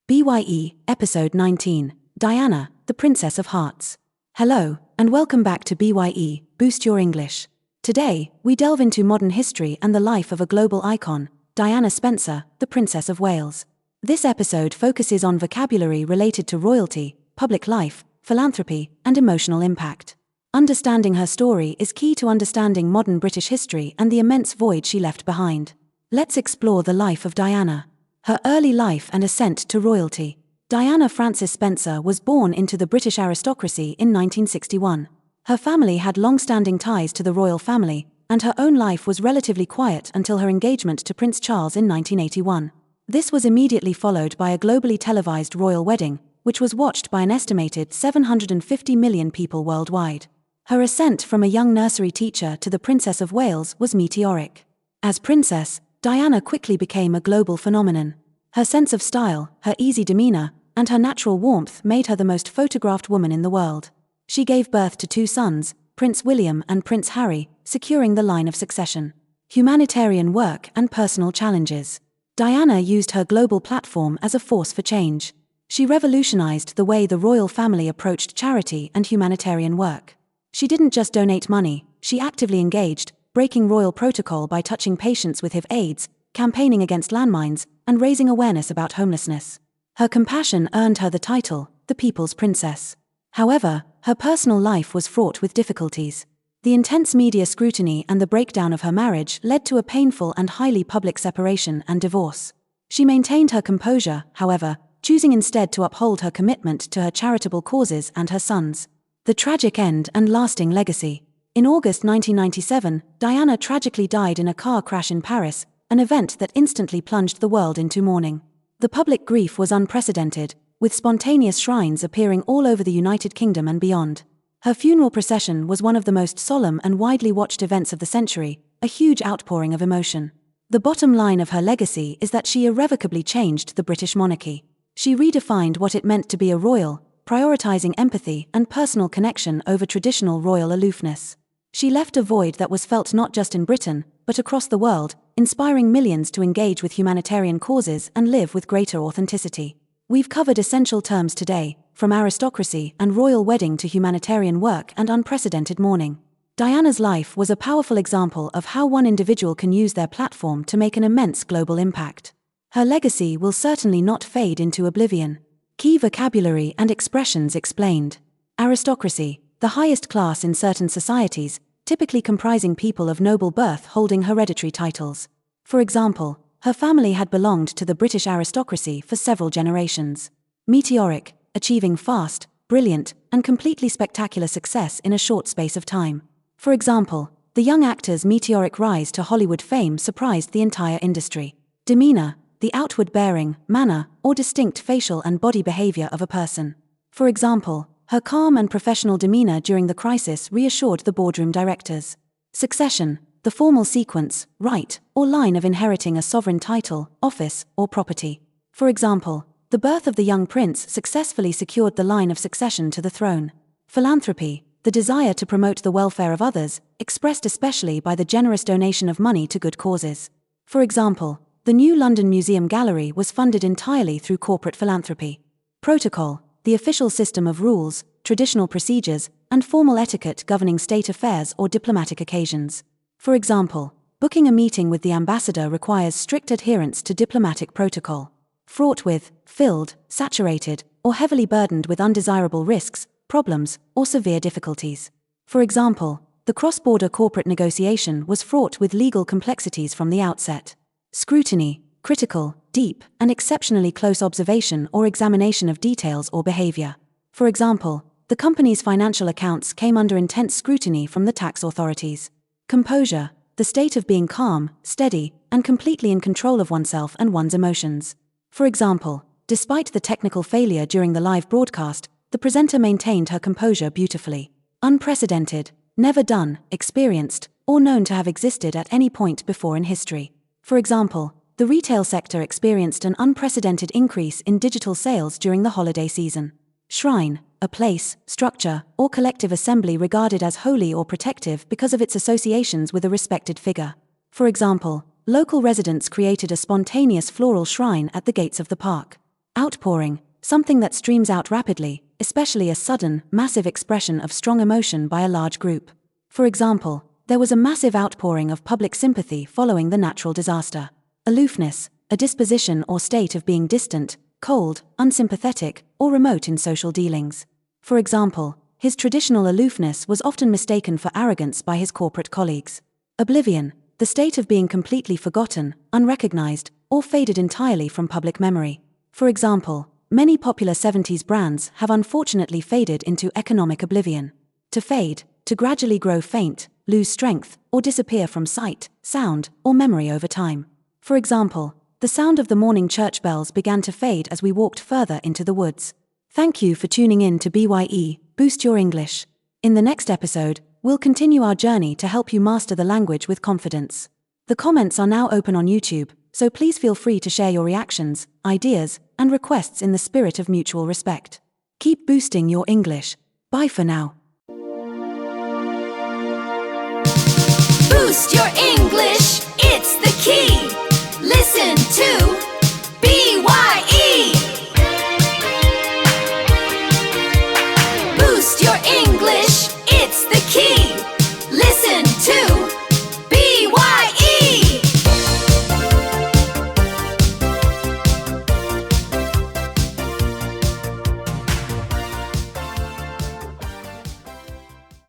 BYE, Episode 19, Diana, the Princess of Hearts. Hello, and welcome back to BYE, Boost Your English. Today, we delve into modern history and the life of a global icon, Diana Spencer, the Princess of Wales. This episode focuses on vocabulary related to royalty, public life, philanthropy, and emotional impact. Understanding her story is key to understanding modern British history and the immense void she left behind. Let's explore the life of Diana. Her early life and ascent to royalty. Diana Frances Spencer was born into the British aristocracy in 1961. Her family had long-standing ties to the royal family, and her own life was relatively quiet until her engagement to Prince Charles in 1981. This was immediately followed by a globally televised royal wedding, which was watched by an estimated 750 million people worldwide. Her ascent from a young nursery teacher to the Princess of Wales was meteoric. As princess, Diana quickly became a global phenomenon. Her sense of style, her easy demeanor, and her natural warmth made her the most photographed woman in the world. She gave birth to two sons, Prince William and Prince Harry, securing the line of succession. Humanitarian work and personal challenges. Diana used her global platform as a force for change. She revolutionized the way the royal family approached charity and humanitarian work. She didn't just donate money, she actively engaged, breaking royal protocol by touching patients with HIV/AIDS, campaigning against landmines, and raising awareness about homelessness. Her compassion earned her the title, the People's Princess. However, her personal life was fraught with difficulties. The intense media scrutiny and the breakdown of her marriage led to a painful and highly public separation and divorce. She maintained her composure, however, choosing instead to uphold her commitment to her charitable causes and her sons. The tragic end and lasting legacy. In August 1997, Diana tragically died in a car crash in Paris, an event that instantly plunged the world into mourning. The public grief was unprecedented, with spontaneous shrines appearing all over the United Kingdom and beyond. Her funeral procession was one of the most solemn and widely watched events of the century, a huge outpouring of emotion. The bottom line of her legacy is that she irrevocably changed the British monarchy. She redefined what it meant to be a royal, prioritizing empathy and personal connection over traditional royal aloofness. She left a void that was felt not just in Britain, but across the world, inspiring millions to engage with humanitarian causes and live with greater authenticity. We've covered essential terms today, from aristocracy and royal wedding to humanitarian work and unprecedented mourning. Diana's life was a powerful example of how one individual can use their platform to make an immense global impact. Her legacy will certainly not fade into oblivion. Key vocabulary and expressions explained. Aristocracy, the highest class in certain societies, typically comprising people of noble birth holding hereditary titles. For example, her family had belonged to the British aristocracy for several generations. Meteoric, achieving fast, brilliant, and completely spectacular success in a short space of time. For example, the young actor's meteoric rise to Hollywood fame surprised the entire industry. Demeanor, the outward bearing, manner, or distinct facial and body behavior of a person. For example, her calm and professional demeanor during the crisis reassured the boardroom directors. Succession, the formal sequence, right, or line of inheriting a sovereign title, office, or property. For example, the birth of the young prince successfully secured the line of succession to the throne. Philanthropy, the desire to promote the welfare of others, expressed especially by the generous donation of money to good causes. For example, the new London Museum Gallery was funded entirely through corporate philanthropy. Protocol, the official system of rules, traditional procedures, and formal etiquette governing state affairs or diplomatic occasions. For example, booking a meeting with the ambassador requires strict adherence to diplomatic protocol. Fraught with, filled, saturated, or heavily burdened with undesirable risks, problems, or severe difficulties. For example, the cross-border corporate negotiation was fraught with legal complexities from the outset. Scrutiny, critical, deep, and exceptionally close observation or examination of details or behavior. For example, the company's financial accounts came under intense scrutiny from the tax authorities. Composure, the state of being calm, steady, and completely in control of oneself and one's emotions. For example, despite the technical failure during the live broadcast, the presenter maintained her composure beautifully. Unprecedented, never done, experienced, or known to have existed at any point before in history. For example, the retail sector experienced an unprecedented increase in digital sales during the holiday season. Shrine, a place, structure, or collective assembly regarded as holy or protective because of its associations with a respected figure. For example, local residents created a spontaneous floral shrine at the gates of the park. Outpouring, something that streams out rapidly, especially a sudden, massive expression of strong emotion by a large group. For example, there was a massive outpouring of public sympathy following the natural disaster. Aloofness, a disposition or state of being distant, cold, unsympathetic, or remote in social dealings. For example, his traditional aloofness was often mistaken for arrogance by his corporate colleagues. Oblivion, the state of being completely forgotten, unrecognized, or faded entirely from public memory. For example, many popular 70s brands have unfortunately faded into economic oblivion. To fade, to gradually grow faint, lose strength, or disappear from sight, sound, or memory over time. For example, the sound of the morning church bells began to fade as we walked further into the woods. Thank you for tuning in to BYE, Boost Your English. In the next episode, we'll continue our journey to help you master the language with confidence. The comments are now open on YouTube, so please feel free to share your reactions, ideas, and requests in the spirit of mutual respect. Keep boosting your English. Bye for now. Boost your English, it's the key. Listen to